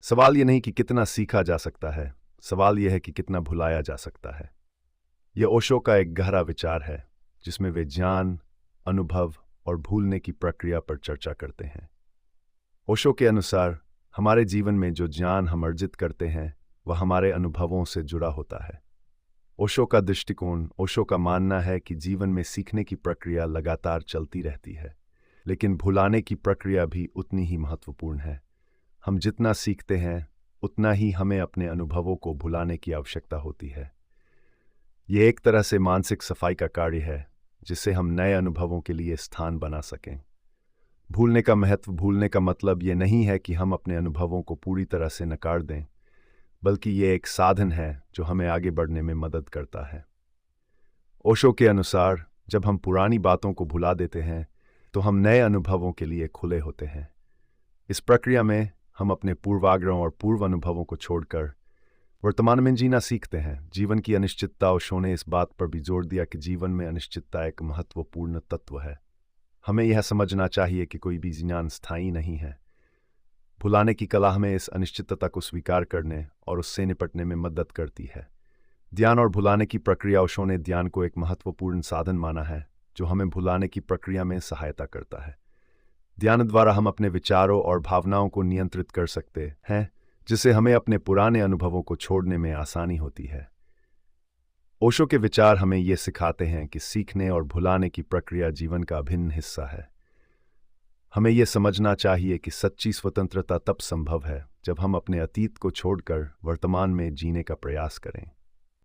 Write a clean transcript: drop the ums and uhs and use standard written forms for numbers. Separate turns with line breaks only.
सवाल ये नहीं कि कितना सीखा जा सकता है, सवाल यह है कि कितना भुलाया जा सकता है। यह ओशो का एक गहरा विचार है जिसमें वे ज्ञान, अनुभव और भूलने की प्रक्रिया पर चर्चा करते हैं। ओशो के अनुसार हमारे जीवन में जो ज्ञान हम अर्जित करते हैं वह हमारे अनुभवों से जुड़ा होता है। ओशो का मानना है कि जीवन में सीखने की प्रक्रिया लगातार चलती रहती है, लेकिन भुलाने की प्रक्रिया भी उतनी ही महत्वपूर्ण है। हम जितना सीखते हैं उतना ही हमें अपने अनुभवों को भुलाने की आवश्यकता होती है। ये एक तरह से मानसिक सफाई का कार्य है जिससे हम नए अनुभवों के लिए स्थान बना सकें। भूलने का मतलब ये नहीं है कि हम अपने अनुभवों को पूरी तरह से नकार दें, बल्कि ये एक साधन है जो हमें आगे बढ़ने में मदद करता है। ओशो के अनुसार जब हम पुरानी बातों को भुला देते हैं तो हम नए अनुभवों के लिए खुले होते हैं। इस प्रक्रिया में हम अपने पूर्वाग्रहों और पूर्व अनुभवों को छोड़कर वर्तमान में जीना सीखते हैं। जीवन की अनिश्चितता। ओशो ने इस बात पर भी जोर दिया कि जीवन में अनिश्चितता एक महत्वपूर्ण तत्व है। हमें यह समझना चाहिए कि कोई भी ज्ञान स्थायी नहीं है। भुलाने की कला हमें इस अनिश्चितता को स्वीकार करने और उससे निपटने में मदद करती है। ध्यान और भुलाने की प्रक्रिया। ओशो ने ध्यान को एक महत्वपूर्ण साधन माना है जो हमें भुलाने की प्रक्रिया में सहायता करता है। ध्यान द्वारा हम अपने विचारों और भावनाओं को नियंत्रित कर सकते हैं, जिससे हमें अपने पुराने अनुभवों को छोड़ने में आसानी होती है। ओशो के विचार हमें ये सिखाते हैं कि सीखने और भुलाने की प्रक्रिया जीवन का अभिन्न हिस्सा है। हमें यह समझना चाहिए कि सच्ची स्वतंत्रता तब संभव है जब हम अपने अतीत को छोड़कर वर्तमान में जीने का प्रयास करें।